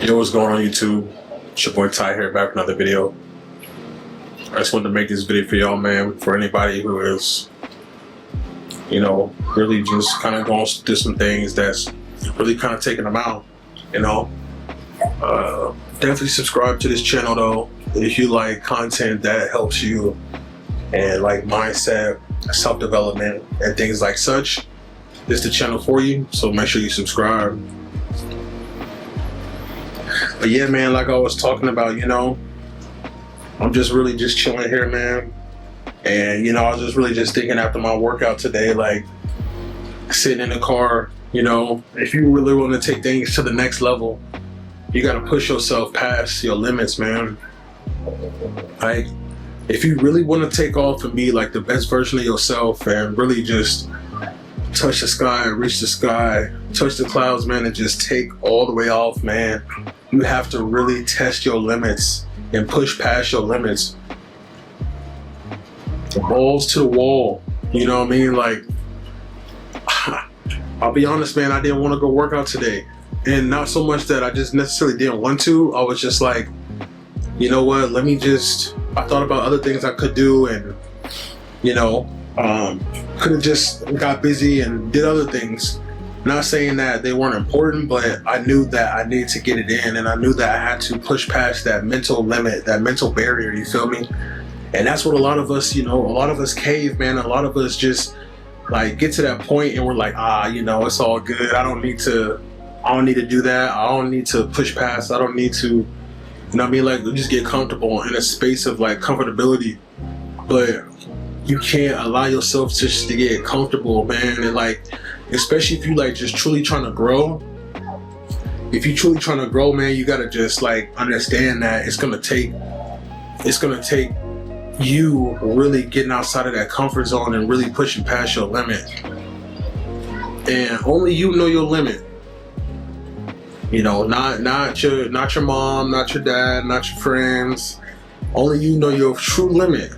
Yo, what's going on YouTube? It's your boy Ty here, back with another video. I just wanted to make this video for y'all, man, for anybody who is, really just kind of going through some things that's really kind of taking them out, Definitely subscribe to this channel though, if you like content that helps you and like mindset, self-development, and things like such. This is the channel for you, so make sure you subscribe. But yeah, man, like I was talking about, I'm just really just chilling here, man. And, I was just really just thinking after my workout today, like sitting in the car, if you really want to take things to the next level, you got to push yourself past your limits, man. Like, if you really want to take off and be like the best version of yourself and really just touch the sky, reach the sky, touch the clouds, man, and just take all the way off, man, you have to really test your limits and push past your limits. Balls to the wall, you know what I mean? Like, I'll be honest, man, I didn't want to go work out today. And not so much that I just necessarily didn't want to. I was just like, you know what, I thought about other things I could do, and, could have just got busy and did other things. Not saying that they weren't important, but I knew that I needed to get it in, and I knew that I had to push past that mental limit, that mental barrier, you feel me? And that's what a lot of us, a lot of us cave, man. A lot of us just like get to that point and we're like, it's all good. I don't need to do that. I don't need to push past. I don't need to, like just get comfortable in a space of like comfortability. But you can't allow yourself just to get comfortable, man. And like, especially if you like just truly trying to grow. If you truly trying to grow, man, you gotta just like understand that it's gonna take you really getting outside of that comfort zone and really pushing past your limit. And only you know your limit. Not your mom, not your dad, not your friends. Only you know your true limit.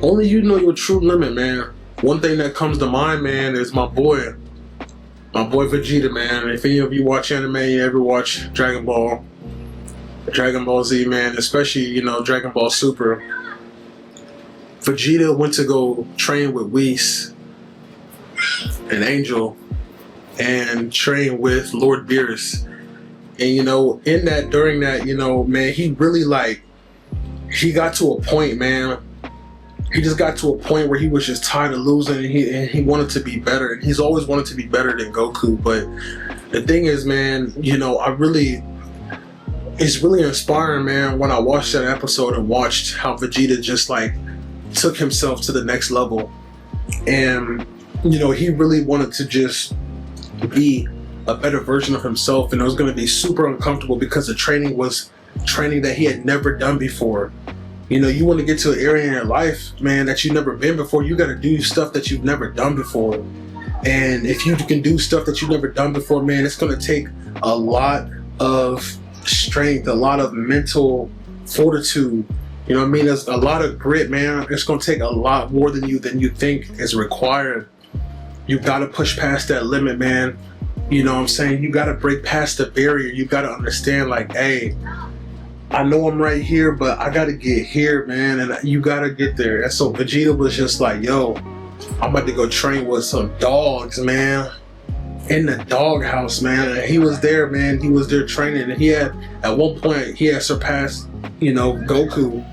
Only you know your true limit, man. One thing that comes to mind, man, is my boy Vegeta, man. If any of you watch anime, you ever watch Dragon Ball Z, man, especially, Dragon Ball Super. Vegeta went to go train with Whis and Angel and train with Lord Beerus. And, during that, man, he really he got to a point, man. He just got to a point where he was just tired of losing, and he wanted to be better. And he's always wanted to be better than Goku. But the thing is, man, it's really inspiring, man, when I watched that episode and watched how Vegeta just took himself to the next level. And, he really wanted to just be a better version of himself. And it was going to be super uncomfortable because the training was training that he had never done before. You want to get to an area in your life, man, that you've never been before. You got to do stuff that you've never done before. And if you can do stuff that you've never done before, man, it's going to take a lot of strength, a lot of mental fortitude. There's a lot of grit, man. It's going to take a lot more than you think is required. You got to push past that limit, man. You know what I'm saying? You got to break past the barrier. You got to understand, hey, I know I'm right here, but I got to get here, man. And you got to get there. And so Vegeta was just like, yo, I'm about to go train with some dogs, man. In the doghouse, man. And he was there, man. He was there training. And at one point, he had surpassed, Goku.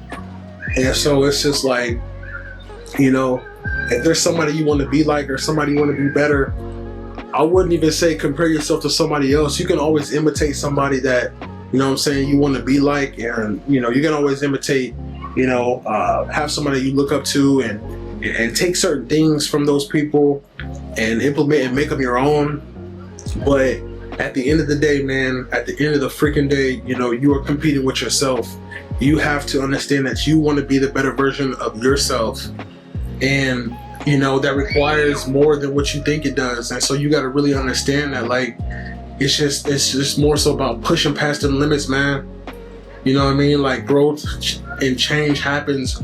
And so it's just like, if there's somebody you want to be like or somebody you want to be better, I wouldn't even say compare yourself to somebody else. You can always imitate somebody that, you want to be like. And, you can always imitate, have somebody you look up to and take certain things from those people and implement and make them your own. But at the end of the day, man, at the end of the freaking day, you are competing with yourself. You have to understand that you want to be the better version of yourself. And, that requires more than what you think it does. And so you got to really understand that, it's just more so about pushing past them limits, man. You know what I mean? Growth and change happens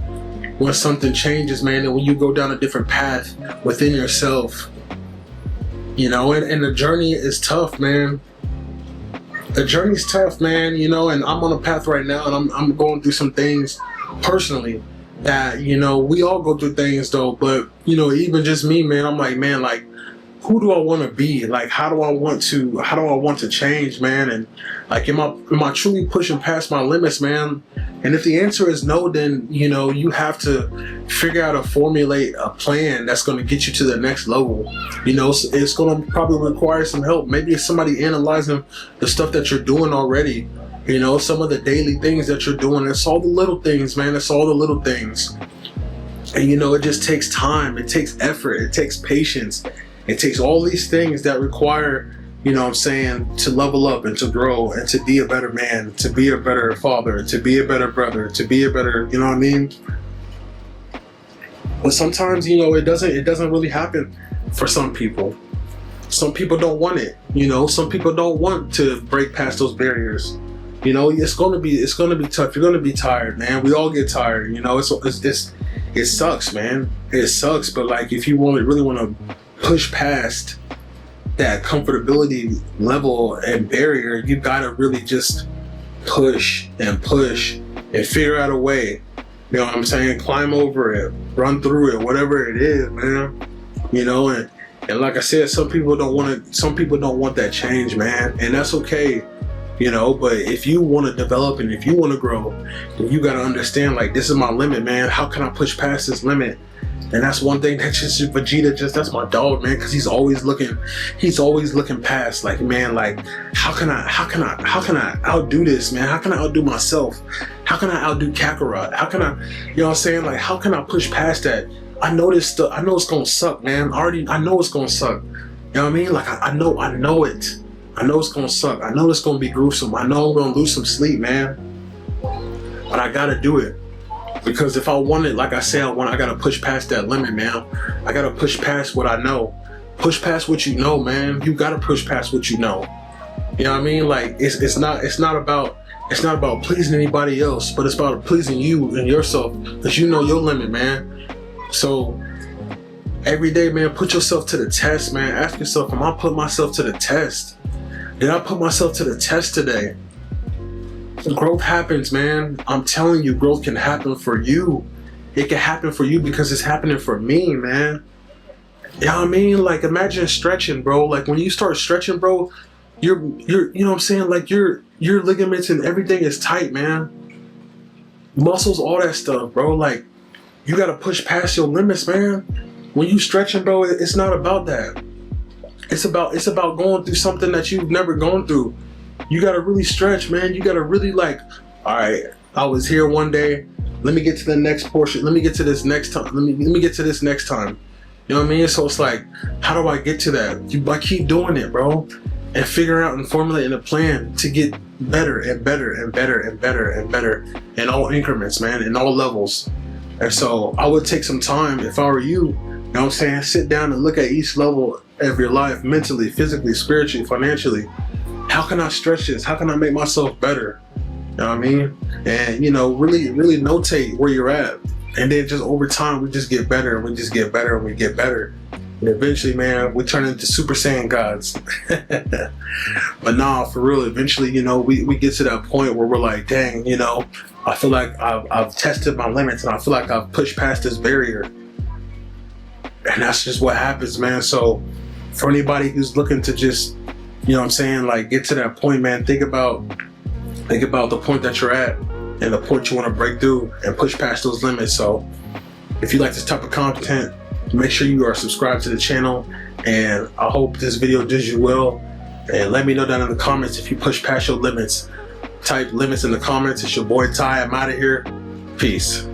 when something changes, man, and when you go down a different path within yourself. And the journey is tough, man. the journey's tough, man, you know, and I'm on a path right now, and I'm going through some things personally that, you know, we all go through things though, but, you know, even just me, man, I'm like, man, like, who do I want to be? Like, how do I want to change, man? And like, am I truly pushing past my limits, man? And if the answer is no, then, you know, you have to figure out to formulate a plan that's going to get you to the next level. You know, it's going to probably require some help. Maybe it's somebody analyzing the stuff that you're doing already. You know, some of the daily things that you're doing. It's all the little things, man. It's all the little things. And, you know, it just takes time. It takes effort. It takes patience. It takes all these things that require, you know what I'm saying, to level up and to grow and to be a better man, to be a better father, to be a better brother, to be a better, you know what I mean? But sometimes, you know, it doesn't really happen for some people. Some people don't want it, you know, some people don't want to break past those barriers. You know, it's gonna be tough. You're gonna be tired, man. We all get tired, you know, it sucks, man. It sucks, but like, if you really want to push past that comfortability level and barrier, you gotta really just push and figure out a way. You know what I'm saying? Climb over it, run through it, whatever it is, man. You know, and like I said, some people don't want that change, man, and that's okay. You know, but if you want to develop and if you want to grow, then you gotta understand, like, this is my limit, man. How can I push past this limit? And that's one thing that just Vegeta, that's my dog, man, because he's always looking past, like, man, like, how can I outdo this, man? How can I outdo myself? How can I outdo Kakarot? How can I, you know what I'm saying? Like, how can I push past that? I know this stuff. I know it's gonna suck, man. I know it's gonna suck. You know what I mean? Like, I know it. I know it's gonna suck. I know it's gonna be gruesome. I know I'm gonna lose some sleep, man. But I gotta do it. Because if I want it, like I said, I gotta push past that limit, man. I gotta push past what I know. Push past what you know, man. You gotta push past what you know. You know what I mean? Like, it's not about pleasing anybody else, but it's about pleasing you and yourself, because you know your limit, man. So every day, man, put yourself to the test, man. Ask yourself, am I putting myself to the test? Did I put myself to the test today? Growth happens, man. I'm telling you, growth can happen for you. It can happen for you because it's happening for me, man. You know what I mean? Like, imagine stretching, bro. Like, when you start stretching, bro, you're you know what I'm saying? Like, your ligaments and everything is tight, man. Muscles, all that stuff, bro. Like, you gotta push past your limits, man. When you stretching, bro, it's not about that. It's about going through something that you've never gone through. You gotta really stretch, man. You gotta really, like, all right, I was here one day. Let me get to the next portion. Let me get to this next time. Let me get to this next time. You know what I mean? So it's like, how do I get to that? I keep doing it, bro, and figuring out and formulating a plan to get better and better and better and better and better in all increments, man, in all levels. And so I would take some time, if I were you, you know what I'm saying? Sit down and look at each level of your life, mentally, physically, spiritually, financially. How can I stretch this? How can I make myself better? You know what I mean? And, you know, really notate where you're at. And then just over time, we just get better and we just get better and we get better. And eventually, man, we turn into Super Saiyan gods. But nah, for real, eventually, you know, we get to that point where we're like, dang, you know, I feel like I've tested my limits and I feel like I've pushed past this barrier. And that's just what happens, man. So for anybody who's looking to just, you know what I'm saying, like, get to that point, man, think about the point that you're at and the point you want to break through and push past those limits. So if you like this type of content, make sure you are subscribed to the channel, and I hope this video does you well. And let me know down in the comments if you push past your limits. Type limits in the comments. It's your boy Ty. I'm out of here. Peace.